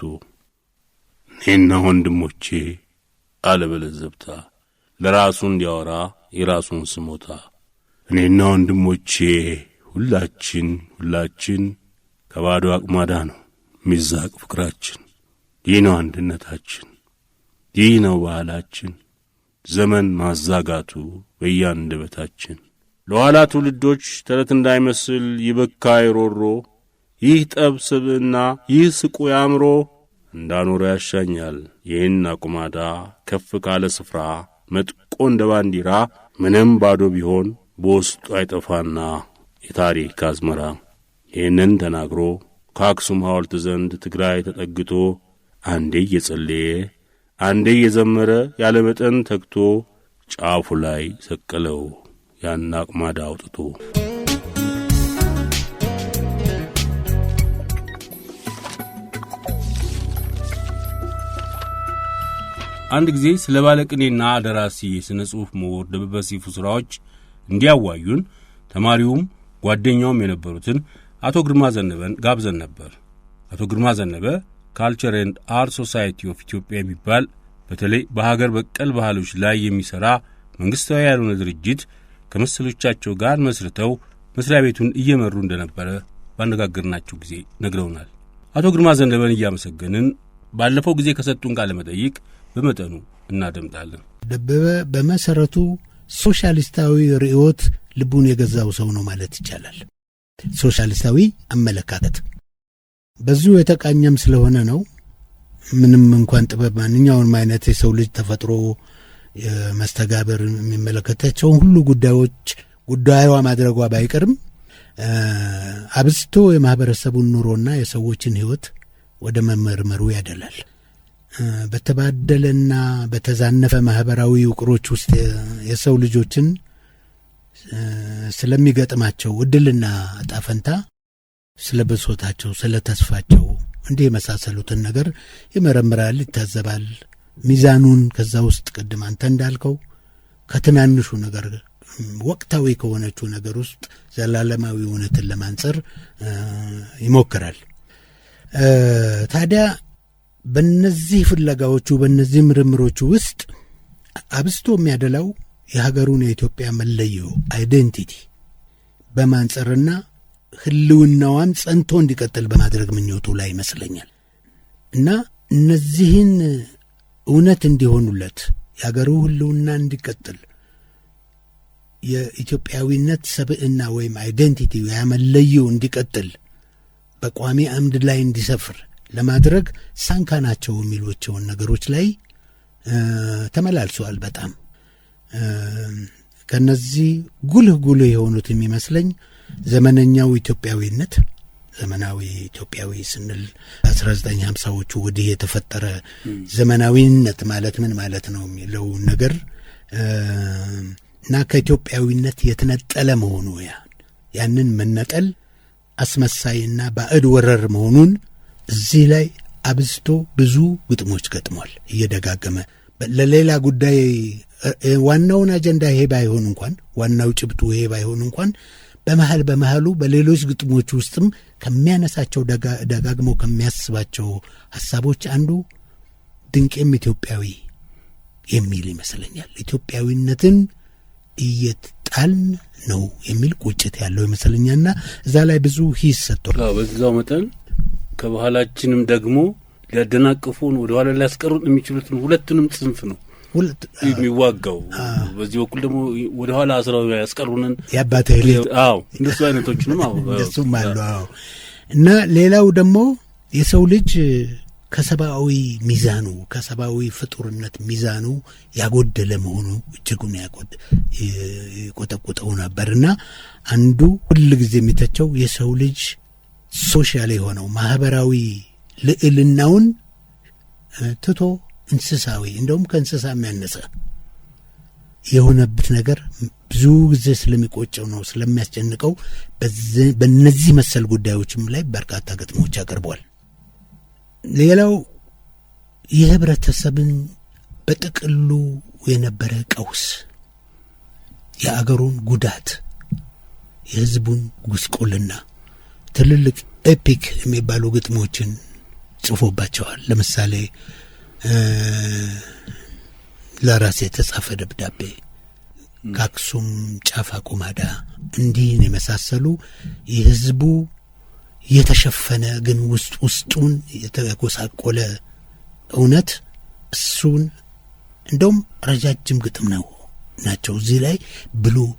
እኔና ወንድሞቼ አለ በለዘብታ ለራሱ እንዲያወራ የራሱን ስሞታ። እኔና ወንድሞቼ ሁላችን ከባዶ አቅማዳ ነው ሚዛቅ ፍቅራችን። ይህ ነው አንድነታችን፣ ይህ ነው ባህላችን። ዘመን ማዛጋቱ በያንደበታችን ለኋላ ትውልዶች ተረት እንዳይመስል ይበካይ ሮሮ ይህ ጠብ ስብዕና ይህ ስቁ ያምሮ እንዳኖረ ያሻኛል ይህን አቁማዳ ከፍ ካለ ስፍራ መጥቆ እንደ ባንዲራ ምንም ባዶ ቢሆን በውስጡ አይጠፋና የታሪክ አዝመራ ይህንን ተናግሮ ከአክሱም ሐውልት ዘንድ ትግራይ ተጠግቶ አንዴ እየጸለየ አንዴ እየዘመረ ያለ መጠን ተግቶ ጫፉ ላይ ሰቀለው ያን አቁማዳ አውጥቶ። አንድ ጊዜ ስለ ባለቅኔና ደራሲ የሥነ ጽሑፍ ምሁር ደበበ ሰይፉ ሥራዎች እንዲያዋዩን ተማሪውም ጓደኛውም የነበሩትን አቶ ግርማ ዘነበን ጋብዘን ነበር። አቶ ግርማ ዘነበ ካልቸር ኤንድ አርት ሶሳይቲ ኦፍ ኢትዮጵያ የሚባል በተለይ በሀገር በቀል ባህሎች ላይ የሚሠራ መንግሥታዊ ያልሆነ ድርጅት ከመሰሎቻቸው ጋር መስርተው መስሪያ ቤቱን እየመሩ እንደነበረ ባነጋገርናቸው ጊዜ ነግረውናል። አቶ ግርማ ዘነበን እያመሰገንን ባለፈው ጊዜ ከሰጡን ቃለ መጠይቅ በመጠኑ እናደምጣለን። ደበበ በመሰረቱ ሶሻሊስታዊ ርዕዮት ልቡን የገዛው ሰው ነው ማለት ይቻላል። ሶሻሊስታዊ አመለካከት በዙ የተቃኘም ስለሆነ ነው። ምንም እንኳን ጥበብ ማንኛውንም አይነት የሰው ልጅ ተፈጥሮ መስተጋብር የሚመለከታቸው ሁሉ ጉዳዩ ማድረጓ ባይቀርም አብዝቶ የማህበረሰቡን ኑሮና የሰዎችን ሕይወት ወደ መመርመሩ ያደላል። በተባደለና በተዛነፈ ማህበራዊ ውቅሮች ውስጥ የሰው ልጆችን ስለሚገጥማቸው ዕድልና ጣፈንታ፣ ስለ ብሶታቸው፣ ስለ ተስፋቸው እንዲህ የመሳሰሉትን ነገር ይመረምራል፣ ይታዘባል። ሚዛኑን ከዛ ውስጥ ቅድም አንተ እንዳልከው ከትናንሹ ነገር ወቅታዊ ከሆነችው ነገር ውስጥ ዘላለማዊ እውነትን ለማንጸር ይሞክራል። ታዲያ በእነዚህ ፍለጋዎቹ በእነዚህ ምርምሮቹ ውስጥ አብዝቶ የሚያደላው የሀገሩን የኢትዮጵያ መለዮ አይዴንቲቲ በማንጸርና ህልውናዋም ጸንቶ እንዲቀጥል በማድረግ ምኞቱ ላይ ይመስለኛል። እና እነዚህን እውነት እንዲሆኑለት የሀገሩ ህልውና እንዲቀጥል የኢትዮጵያዊነት ሰብዕና ወይም አይዴንቲቲ ያመለዮ እንዲቀጥል በቋሚ አምድ ላይ እንዲሰፍር ለማድረግ ሳንካ ናቸው የሚሏቸውን ነገሮች ላይ ተመላልሷል። በጣም ከነዚህ ጉልህ የሆኑት የሚመስለኝ ዘመነኛው ኢትዮጵያዊነት፣ ዘመናዊ ኢትዮጵያዊ ስንል 1950ዎቹ ወዲህ የተፈጠረ ዘመናዊነት ማለት ምን ማለት ነው የሚለው ነገር እና ከኢትዮጵያዊነት የተነጠለ መሆኑ ያንን መነጠል አስመሳይና ባዕድ ወረር መሆኑን እዚህ ላይ አብዝቶ ብዙ ግጥሞች ገጥሟል እየደጋገመ ለሌላ ጉዳይ ዋናውን አጀንዳ ይሄ ባይሆን እንኳን ዋናው ጭብጡ ይሄ ባይሆን እንኳን በመሃሉ በሌሎች ግጥሞች ውስጥም ከሚያነሳቸው ደጋግሞ ከሚያስባቸው ሐሳቦች አንዱ ድንቄም ኢትዮጵያዊ የሚል ይመስለኛል። ኢትዮጵያዊነትን እየጣልን ነው የሚል ቁጭት ያለው ይመስለኛልና እዛ ላይ ብዙ ሂስ ሰጥቷል። በዛው መጠን ከባህላችንም ደግሞ ሊያደናቅፉን ወደ ኋላ ሊያስቀሩን የሚችሉትን ሁለቱንም ጽንፍ ነው የሚዋጋው። በዚህ በኩል ደግሞ ወደ ኋላ አስራው ያስቀሩንን ያባተ ልጅ እንደሱ አይነቶችንም እንደሱም አሉ። እና ሌላው ደግሞ የሰው ልጅ ከሰብአዊ ሚዛኑ ከሰብአዊ ፍጡርነት ሚዛኑ ያጎደለ መሆኑ እጅጉን ይቆጠቁጠው ነበርና አንዱ ሁሉ ጊዜ የሚተቸው የሰው ልጅ ሶሻል የሆነው ማህበራዊ ልዕልናውን ትቶ እንስሳዊ እንደውም ከእንስሳ የሚያነሰ የሆነበት ነገር ብዙ ጊዜ ስለሚቆጨው ነው ስለሚያስጨንቀው በእነዚህ መሰል ጉዳዮችም ላይ በርካታ ግጥሞች አቅርቧል። ሌላው የህብረተሰብን በጥቅሉ የነበረ ቀውስ፣ የአገሩን ጉዳት፣ የህዝቡን ጉስቁልና ትልልቅ ኤፒክ የሚባሉ ግጥሞችን ጽፎባቸዋል። ለምሳሌ ለራሴ የተጻፈ ደብዳቤ፣ ከአክሱም ጫፍ አቁማዳ እንዲህን የመሳሰሉ የህዝቡ የተሸፈነ ግን ውስጡን የተጎሳቆለ እውነት እሱን እንደውም ረጃጅም ግጥም ናቸው። እዚህ ላይ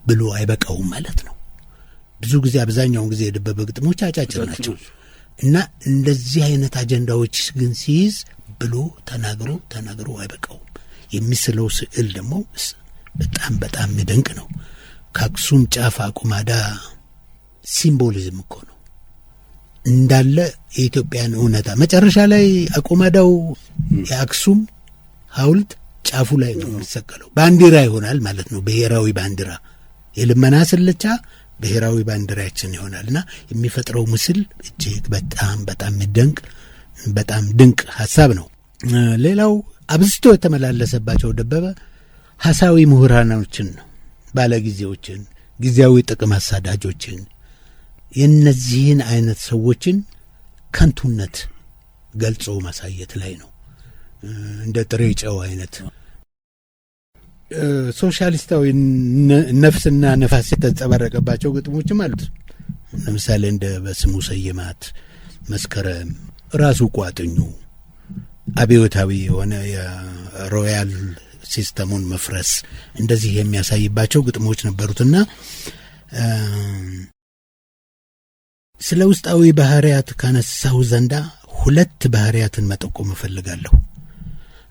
ብሎ አይበቃውም ማለት ነው። ብዙ ጊዜ አብዛኛውን ጊዜ የደበበ ግጥሞች አጫጭር ናቸው እና እንደዚህ አይነት አጀንዳዎች ግን ሲይዝ ብሎ ተናግሮ አይበቃውም። የሚስለው ስዕል ደግሞ በጣም የሚደንቅ ነው። ከአክሱም ጫፍ አቁማዳ ሲምቦሊዝም እኮ ነው እንዳለ የኢትዮጵያን እውነታ። መጨረሻ ላይ አቁማዳው የአክሱም ሐውልት ጫፉ ላይ ነው የሚሰቀለው። ባንዲራ ይሆናል ማለት ነው፣ ብሔራዊ ባንዲራ። የልመና ስልቻ ብሔራዊ ባንዲራችን ይሆናልና የሚፈጥረው ምስል እጅግ በጣም የሚደንቅ በጣም ድንቅ ሐሳብ ነው። ሌላው አብዝቶ የተመላለሰባቸው ደበበ ሐሳዊ ምሁራኖችን ነው፣ ባለጊዜዎችን፣ ጊዜያዊ ጥቅም አሳዳጆችን፣ የነዚህን አይነት ሰዎችን ከንቱነት ገልጾ ማሳየት ላይ ነው። እንደ ጥሬ ጨው አይነት ሶሻሊስታዊ ነፍስና ነፋስ የተንጸባረቀባቸው ግጥሞችም አሉት። ለምሳሌ እንደ በስሙ ሰየማት፣ መስከረም፣ ራሱ ቋጥኙ፣ አብዮታዊ የሆነ የሮያል ሲስተሙን መፍረስ እንደዚህ የሚያሳይባቸው ግጥሞች ነበሩትና ስለ ውስጣዊ ባህሪያት ካነሳው ዘንዳ ሁለት ባህሪያትን መጠቆም እፈልጋለሁ።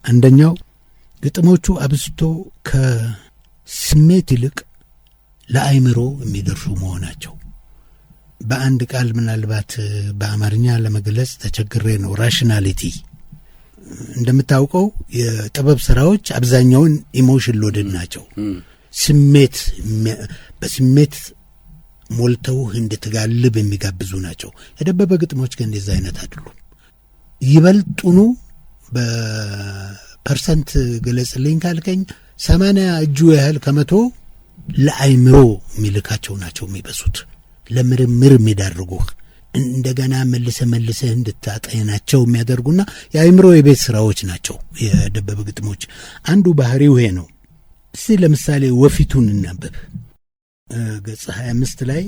አንደኛው ግጥሞቹ አብዝቶ ከስሜት ይልቅ ለአይምሮ የሚደርሱ መሆናቸው። በአንድ ቃል ምናልባት በአማርኛ ለመግለጽ ተቸግሬ ነው። ራሽናሊቲ። እንደምታውቀው የጥበብ ስራዎች አብዛኛውን ኢሞሽን ሎድድ ናቸው። በስሜት ሞልተውህ እንድትጋልብ የሚጋብዙ ናቸው። የደበበ ግጥሞች ግን እንደዛ አይነት አይደሉም። ይበልጡኑ በፐርሰንት ገለጽልኝ ካልከኝ 80 እጁ ያህል ከመቶ ለአይምሮ የሚልካቸው ናቸው የሚበሱት፣ ለምርምር የሚዳርጉህ እንደገና መልሰ እንድታጠናቸው የሚያደርጉና የአይምሮ የቤት ስራዎች ናቸው የደበበ ግጥሞች። አንዱ ባህሪው ይሄ ነው። እስቲ ለምሳሌ ወፊቱን እናንብብ። ገጽ 25 ላይ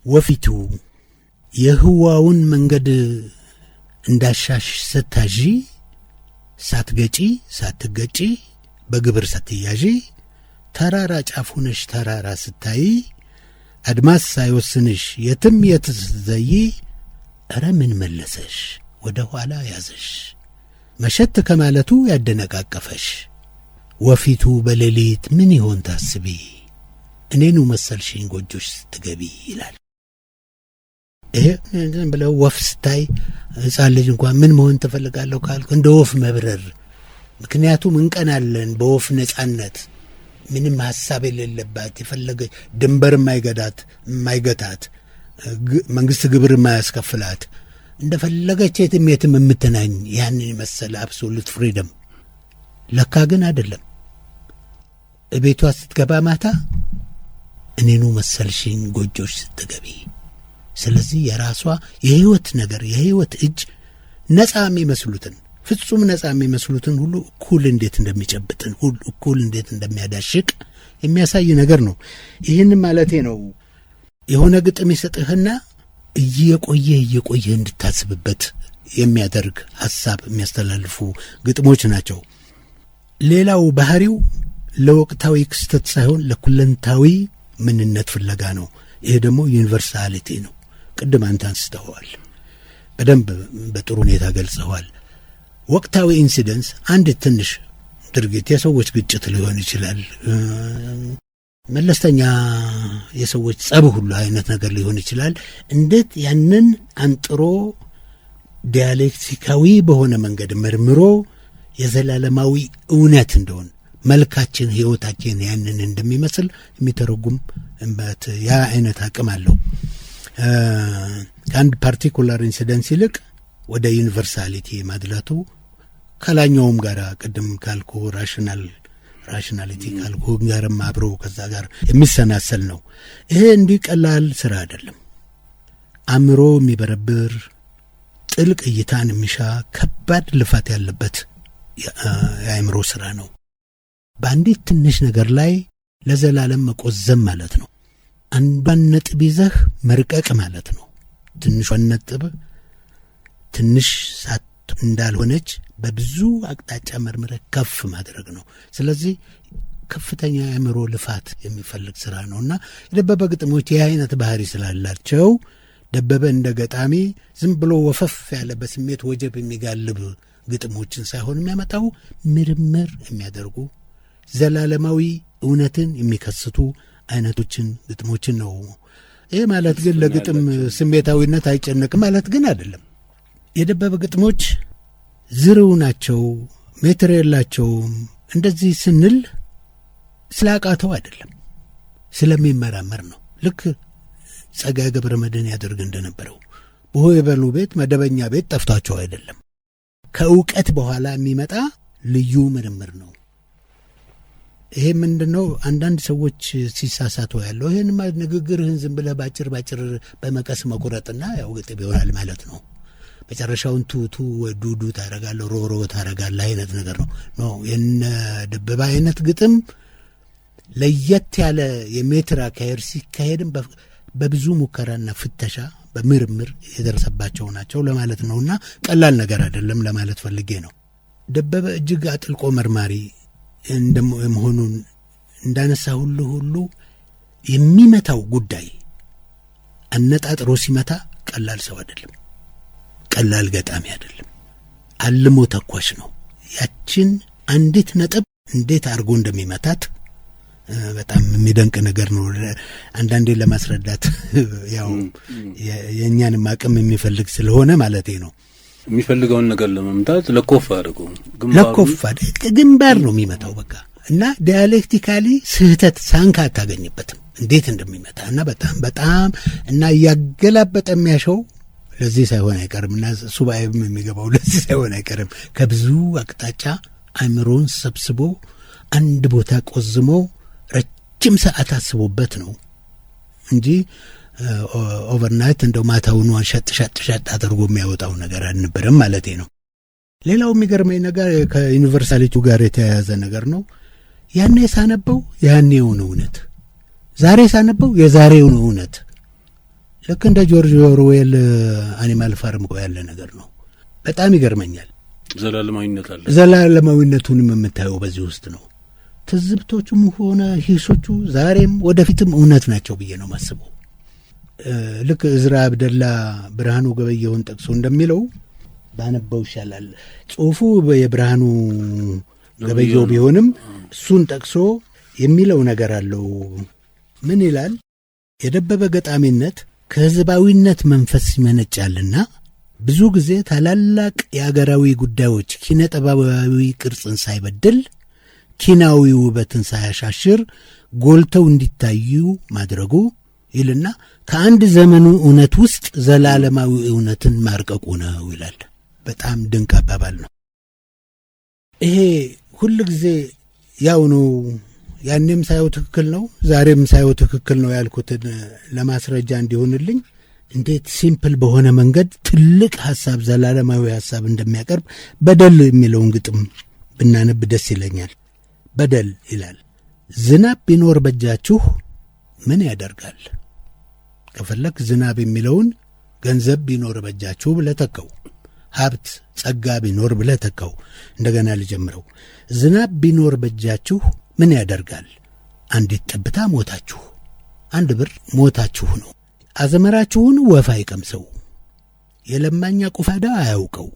ወፊቱ የህዋውን መንገድ እንዳሻሽ ስታዢ፣ ሳትገጪ በግብር ስትያዢ፣ ተራራ ጫፍ ሆነሽ ተራራ ስታይ፣ አድማስ ሳይወስንሽ የትም የትዘይ፣ እረ ምን መለሰሽ ወደ ኋላ ያዘሽ፣ መሸት ከማለቱ ያደነቃቀፈሽ፣ ወፊቱ በሌሊት ምን ይሆን ታስቢ፣ እኔኑ መሰልሽኝ ጎጆሽ ስትገቢ ይላል። ይሄ ብለው ወፍ ስታይ ሕፃን ልጅ እንኳን ምን መሆን ትፈልጋለሁ ካልኩ እንደ ወፍ መብረር። ምክንያቱም እንቀናለን በወፍ ነጻነት፣ ምንም ሐሳብ የሌለባት፣ የፈለገ ድንበር የማይገታት፣ መንግስት ግብር የማያስከፍላት፣ እንደፈለገች የትም የምትናኝ ያንን የመሰለ አብሶሉት ፍሪደም። ለካ ግን አይደለም። እቤቷ ስትገባ ማታ እኔኑ መሰልሽኝ ጎጆሽ ስትገቢ። ስለዚህ የራሷ የህይወት ነገር የህይወት እጅ ነጻ የሚመስሉትን ፍጹም ነጻ የሚመስሉትን ሁሉ እኩል እንዴት እንደሚጨብጥን ሁሉ እኩል እንዴት እንደሚያዳሽቅ የሚያሳይ ነገር ነው። ይህን ማለቴ ነው። የሆነ ግጥም ይሰጥህና እየቆየ እንድታስብበት የሚያደርግ ሐሳብ የሚያስተላልፉ ግጥሞች ናቸው። ሌላው ባህሪው ለወቅታዊ ክስተት ሳይሆን ለኩለንታዊ ምንነት ፍለጋ ነው። ይሄ ደግሞ ዩኒቨርሳሊቲ ነው። ቅድም አንተ አንስተኸዋል፣ በደንብ በጥሩ ሁኔታ ገልጸዋል። ወቅታዊ ኢንሲደንስ አንድ ትንሽ ድርጊት የሰዎች ግጭት ሊሆን ይችላል፣ መለስተኛ የሰዎች ጸብ ሁሉ አይነት ነገር ሊሆን ይችላል። እንዴት ያንን አንጥሮ ዲያሌክቲካዊ በሆነ መንገድ መርምሮ የዘላለማዊ እውነት እንደሆነ መልካችን ህይወታችን ያንን እንደሚመስል የሚተረጉም ያ አይነት አቅም አለው። ከአንድ ፓርቲኩላር ኢንሲደንስ ይልቅ ወደ ዩኒቨርሳሊቲ ማድላቱ ከላኛውም ጋር ቅድም ካልኩ ራሽናሊቲ ካልኩ ጋርም አብሮ ከዛ ጋር የሚሰናሰል ነው። ይሄ እንዲህ ቀላል ስራ አይደለም። አእምሮ የሚበረብር ጥልቅ እይታን የሚሻ ከባድ ልፋት ያለበት የአእምሮ ስራ ነው። በአንዲት ትንሽ ነገር ላይ ለዘላለም መቆዘም ማለት ነው። አንዷን ነጥብ ይዘህ መርቀቅ ማለት ነው። ትንሿን ነጥብ ትንሽ እንዳልሆነች በብዙ አቅጣጫ መርምረ ከፍ ማድረግ ነው። ስለዚህ ከፍተኛ የአእምሮ ልፋት የሚፈልግ ስራ ነውና የደበበ ግጥሞች ይህ አይነት ባህሪ ስላላቸው ደበበ እንደ ገጣሚ ዝም ብሎ ወፈፍ ያለ በስሜት ወጀብ የሚጋልብ ግጥሞችን ሳይሆን የሚያመጣው ምርምር የሚያደርጉ ዘላለማዊ እውነትን የሚከስቱ አይነቶችን ግጥሞችን ነው። ይህ ማለት ግን ለግጥም ስሜታዊነት አይጨነቅም ማለት ግን አይደለም። የደበበ ግጥሞች ዝርው ናቸው፣ ሜትር የላቸውም። እንደዚህ ስንል ስላቃተው አይደለም፣ ስለሚመራመር ነው። ልክ ጸጋዬ ገብረ መድኅን ያደርግ እንደነበረው በሆይ በሉ ቤት መደበኛ ቤት ጠፍቷቸው አይደለም፣ ከእውቀት በኋላ የሚመጣ ልዩ ምርምር ነው። ይሄ ምንድነው? አንዳንድ ሰዎች ሲሳሳቱ ያለው ይሄን ንግግርህን ዝም ብለህ ባጭር በመቀስ መቁረጥና ያው ግጥም ይሆናል ማለት ነው። መጨረሻውን ቱቱ ዱዱ ታረጋለህ፣ ሮሮ ታረጋለህ አይነት ነገር ነው። ኖ የነ ደበበ አይነት ግጥም ለየት ያለ የሜትር አካሄድ ሲካሄድም በብዙ ሙከራና ፍተሻ በምርምር የደረሰባቸው ናቸው ለማለት ነውና ቀላል ነገር አይደለም ለማለት ፈልጌ ነው። ደበበ እጅግ አጥልቆ መርማሪ እንደመሆኑን እንዳነሳ ሁሉ የሚመታው ጉዳይ አነጣጥሮ ሲመታ ቀላል ሰው አይደለም፣ ቀላል ገጣሚ አይደለም፣ አልሞ ተኳሽ ነው። ያችን አንዲት ነጥብ እንዴት አድርጎ እንደሚመታት በጣም የሚደንቅ ነገር ነው። አንዳንዴ ለማስረዳት ያው የእኛንም አቅም የሚፈልግ ስለሆነ ማለቴ ነው። የሚፈልገውን ነገር ለመምታት ለኮፍ አድርገው ግንባር ነው የሚመታው በቃ። እና ዲያሌክቲካሊ ስህተት ሳንካ አታገኝበትም እንዴት እንደሚመታ እና በጣም እና እያገላበጠ የሚያሸው ለዚህ ሳይሆን አይቀርም እና ሱባኤም የሚገባው ለዚህ ሳይሆን አይቀርም። ከብዙ አቅጣጫ አእምሮን ሰብስቦ አንድ ቦታ ቆዝሞ ረጅም ሰዓት አስቦበት ነው እንጂ ኦቨርናይት እንደው ማታውኑ ሸጥ አድርጎ የሚያወጣው ነገር አልነበረም ማለቴ ነው። ሌላው የሚገርመኝ ነገር ከዩኒቨርሳሊቲው ጋር የተያያዘ ነገር ነው። ያኔ ሳነበው ያኔውን እውነት፣ ዛሬ ሳነበው የዛሬውን እውነት ልክ እንደ ጆርጅ ኦርዌል አኒማል ፋርም ያለ ነገር ነው። በጣም ይገርመኛል። ዘላለማዊነት አለ። ዘላለማዊነቱንም የምታየው በዚህ ውስጥ ነው። ትዝብቶቹም ሆነ ሂሶቹ ዛሬም ወደፊትም እውነት ናቸው ብዬ ነው ማስበው። ልክ እዝራ አብደላ ብርሃኑ ገበየሁን ጠቅሶ እንደሚለው ባነበው ይሻላል። ጽሁፉ የብርሃኑ ገበየሁ ቢሆንም እሱን ጠቅሶ የሚለው ነገር አለው። ምን ይላል? የደበበ ገጣሚነት ከህዝባዊነት መንፈስ ይመነጫልና ብዙ ጊዜ ታላላቅ የአገራዊ ጉዳዮች ኪነ ጥበባዊ ቅርጽን ሳይበድል ኪናዊ ውበትን ሳያሻሽር ጎልተው እንዲታዩ ማድረጉ ይልና ከአንድ ዘመኑ እውነት ውስጥ ዘላለማዊ እውነትን ማርቀቁ ነው ይላል። በጣም ድንቅ አባባል ነው ይሄ። ሁሉ ጊዜ ያው ነው፣ ያኔም ሳየው ትክክል ነው፣ ዛሬም ሳየው ትክክል ነው ያልኩትን ለማስረጃ እንዲሆንልኝ እንዴት ሲምፕል በሆነ መንገድ ትልቅ ሐሳብ፣ ዘላለማዊ ሐሳብ እንደሚያቀርብ በደል የሚለውን ግጥም ብናነብ ደስ ይለኛል። በደል ይላል፣ ዝናብ ቢኖር በእጃችሁ ምን ያደርጋል? ከፈለክ ዝናብ የሚለውን ገንዘብ ቢኖር በእጃችሁ ብለህ ተካው፣ ሀብት ጸጋ ቢኖር ብለህ ተካው። እንደገና ልጀምረው። ዝናብ ቢኖር በእጃችሁ ምን ያደርጋል? አንዲት ጠብታ ሞታችሁ፣ አንድ ብር ሞታችሁ ነው። አዘመራችሁን ወፍ አይቀምሰው፣ የለማኛ ቁፋዳ አያውቀው።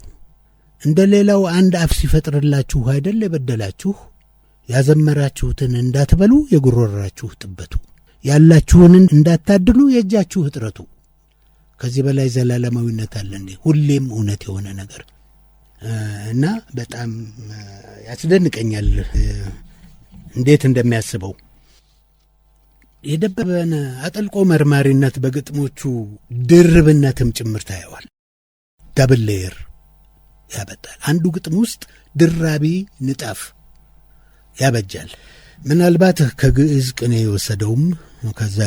እንደ ሌላው አንድ አፍ ሲፈጥርላችሁ አይደል የበደላችሁ? ያዘመራችሁትን እንዳትበሉ የጉሮራችሁ ጥበቱ፣ ያላችሁን እንዳታድሉ የእጃችሁ እጥረቱ። ከዚህ በላይ ዘላለማዊነት አለ እንዴ? ሁሌም እውነት የሆነ ነገር እና በጣም ያስደንቀኛል እንዴት እንደሚያስበው። የደበበን አጠልቆ መርማሪነት በግጥሞቹ ድርብነትም ጭምር ታየዋል። ዳብል ሌየር ያበጣል። አንዱ ግጥም ውስጥ ድራቢ ንጣፍ ያበጃል። ምናልባት ከግዕዝ ቅኔ የወሰደውም ከዛ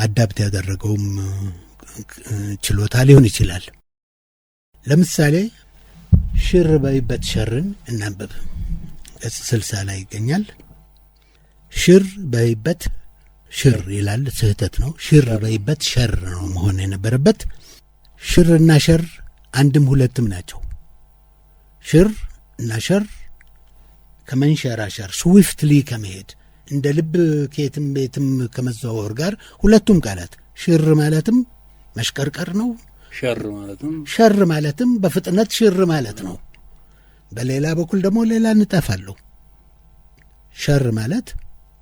አዳብት ያደረገውም ችሎታ ሊሆን ይችላል። ለምሳሌ ሽር በይበት ሸርን እናንብብ። ገጽ 60 ላይ ይገኛል። ሽር በይበት ሽር ይላል፣ ስህተት ነው። ሽር በይበት ሸር ነው መሆን የነበረበት። ሽርና ሸር አንድም ሁለትም ናቸው። ሽር እና ሸር ከመንሸራሸር ስዊፍትሊ ከመሄድ እንደ ልብ ከየትም ቤትም ከመዘዋወር ጋር ሁለቱም ቃላት ሽር ማለትም መሽቀርቀር ነው። ሸር ማለትም በፍጥነት ሽር ማለት ነው። በሌላ በኩል ደግሞ ሌላ እንጠፋለሁ። ሸር ማለት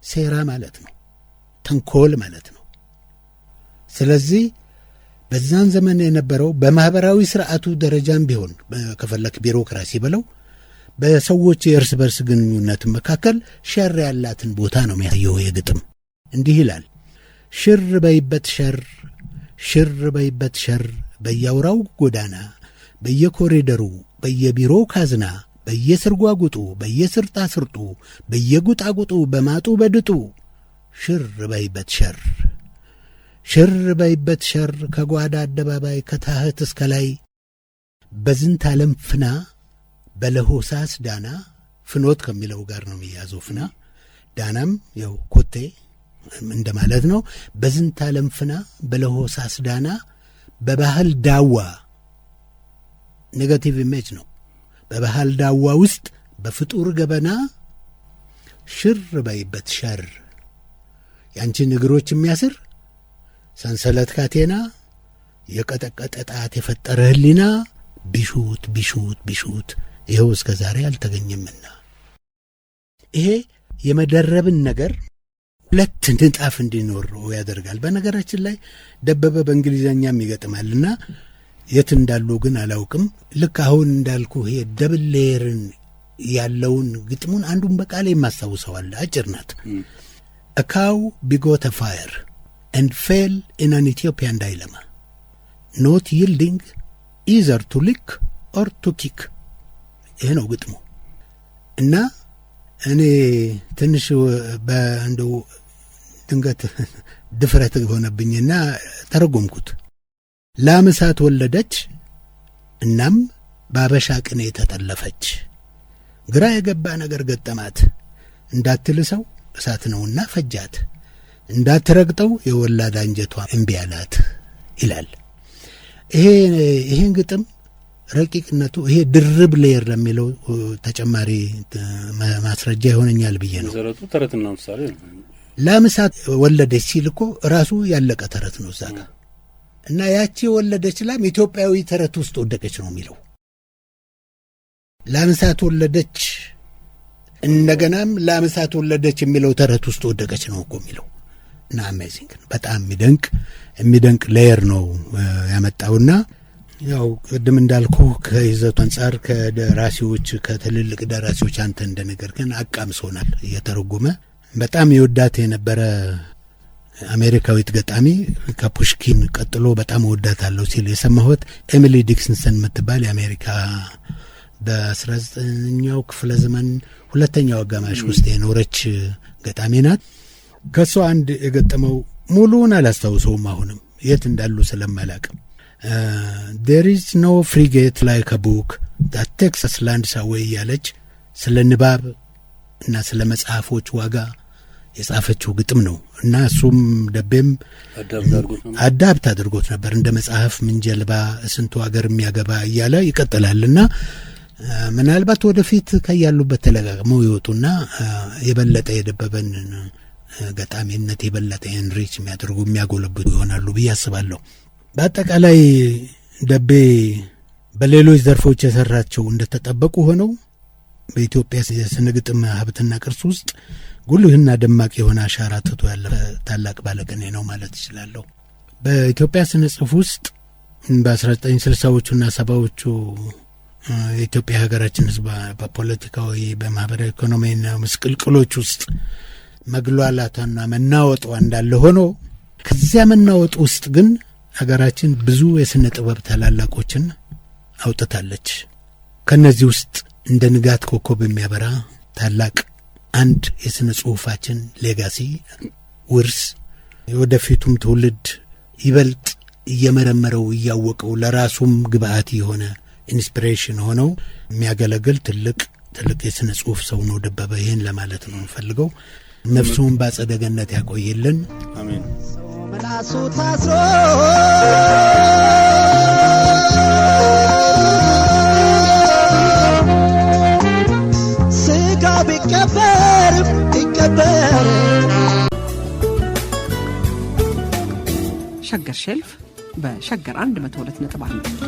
ሴራ ማለት ነው፣ ተንኮል ማለት ነው። ስለዚህ በዛን ዘመን የነበረው በማህበራዊ ስርዓቱ ደረጃም ቢሆን ከፈለክ ቢሮክራሲ ብለው በሰዎች የእርስ በርስ ግንኙነት መካከል ሸር ያላትን ቦታ ነው የሚያየው። የግጥም እንዲህ ይላል። ሽር በይበት ሸር፣ ሽር በይበት ሸር፣ በየአውራው ጎዳና፣ በየኮሪደሩ፣ በየቢሮ ካዝና፣ በየስርጓጉጡ፣ በየስርጣ ስርጡ፣ በየጉጣጉጡ፣ በማጡ በድጡ፣ ሽር በይበት ሸር፣ ሽር በይበት ሸር፣ ከጓዳ አደባባይ ከታህት እስከ ላይ፣ በዝንት ዓለም ፍና በለሆሳስ ዳና። ፍኖት ከሚለው ጋር ነው የሚያዘው ፍና። ዳናም ያው ኮቴ እንደማለት ነው። በዝንት ዓለም ፍና በለሆሳስ ዳና፣ በባህል ዳዋ ኔጋቲቭ ኢሜጅ ነው። በባህል ዳዋ ውስጥ በፍጡር ገበና፣ ሽር በይበት ሸር፣ ያንቺን እግሮች የሚያስር ሰንሰለት ካቴና፣ የቀጠቀጠ ጣት የፈጠረ ህሊና፣ ቢሹት ቢሹት ቢሹት ይኸው እስከ ዛሬ አልተገኘምና። ይሄ የመደረብን ነገር ሁለት ንጣፍ እንዲኖር ያደርጋል። በነገራችን ላይ ደበበ በእንግሊዘኛም ይገጥማልና የት እንዳሉ ግን አላውቅም። ልክ አሁን እንዳልኩ ይሄ ደብል ሌየርን ያለውን ግጥሙን አንዱን በቃል የማስታውሰዋል። አጭር ናት። A cow begot a fire and fell in an Ethiopian dilemma, not yielding either to lick or to kick. ይሄ ነው ግጥሙ። እና እኔ ትንሽ በእንደው ድንገት ድፍረት ሆነብኝና ተረጎምኩት። ላም እሳት ወለደች፣ እናም ባበሻ ቅኔ ተጠለፈች። ግራ የገባ ነገር ገጠማት፣ እንዳትልሰው እሳት ነውና ፈጃት፣ እንዳትረግጠው የወላድ አንጀቷ እምቢ አላት ይላል። ይሄን ግጥም ረቂቅነቱ ይሄ ድርብ ሌየር ለሚለው ተጨማሪ ማስረጃ ይሆነኛል ብዬ ነው። ዘረቱ ተረትና ምሳሌ ነው። ላም እሳት ወለደች ሲል እኮ ራሱ ያለቀ ተረት ነው እዛ ጋር። እና ያቺ ወለደች ላም ኢትዮጵያዊ ተረት ውስጥ ወደቀች ነው የሚለው። ላም እሳት ወለደች እንደገናም ላም እሳት ወለደች የሚለው ተረት ውስጥ ወደቀች ነው እኮ የሚለው። እና አሜዚንግ በጣም የሚደንቅ ሌየር ነው ያመጣውና ያው ቅድም እንዳልኩ ከይዘቱ አንጻር ከደራሲዎች ከትልልቅ ደራሲዎች አንተ እንደነገርከን አቃምሶናል እየተረጎመ። በጣም የወዳት የነበረ አሜሪካዊት ገጣሚ ከፑሽኪን ቀጥሎ በጣም ወዳታለሁ ሲል የሰማሁት ኤሚሊ ዲክሰንሰን የምትባል የአሜሪካ በ19ኛው ክፍለ ዘመን ሁለተኛው አጋማሽ ውስጥ የኖረች ገጣሚ ናት። ከሷ አንድ የገጠመው ሙሉውን አላስታውሰውም አሁንም የት እንዳሉ ስለማላቅም there is no frigate like a book that takes us lands away ያለች ስለ ንባብ እና ስለ መጽሐፎች ዋጋ የጻፈችው ግጥም ነው። እና እሱም ደቤም አዳብት አድርጎት ነበር እንደ መጽሐፍ ምን ጀልባ ስንቱ ሀገር የሚያገባ እያለ ይቀጥላልና ምናልባት ወደፊት ከያሉበት ተለቃቅመው ይወጡና የበለጠ የደበበን ገጣሚነት የበለጠ ኤንሪች የሚያደርጉ የሚያጎለብቱ ይሆናሉ ብዬ አስባለሁ። በአጠቃላይ ደቤ በሌሎች ዘርፎች የሰራቸው እንደተጠበቁ ሆነው በኢትዮጵያ የስነ ግጥም ሀብትና ቅርስ ውስጥ ጉልህና ደማቅ የሆነ አሻራ ትቶ ያለፈ ታላቅ ባለቅኔ ነው ማለት እችላለሁ። በኢትዮጵያ ስነ ጽሑፍ ውስጥ በ1960ዎቹና 70ዎቹ የኢትዮጵያ ሀገራችን ህዝብ በፖለቲካዊ በማህበራዊ ኢኮኖሚና ምስቅልቅሎች ውስጥ መግሏላቷና መናወጧ እንዳለ ሆኖ ከዚያ መናወጥ ውስጥ ግን ሀገራችን ብዙ የስነ ጥበብ ታላላቆችን አውጥታለች። ከነዚህ ውስጥ እንደ ንጋት ኮከብ የሚያበራ ታላቅ አንድ የስነ ጽሑፋችን ሌጋሲ ውርስ የወደፊቱም ትውልድ ይበልጥ እየመረመረው እያወቀው ለራሱም ግብአት የሆነ ኢንስፒሬሽን ሆነው የሚያገለግል ትልቅ የስነ ጽሑፍ ሰው ነው ደበበ። ይህን ለማለት ነው ፈልገው። ነፍሱን በአጸደ ገነት ያቆየልን። አሜን። ምላሱ ታስሮ ነበር ሸገር ሼልፍ በሸገር 102.1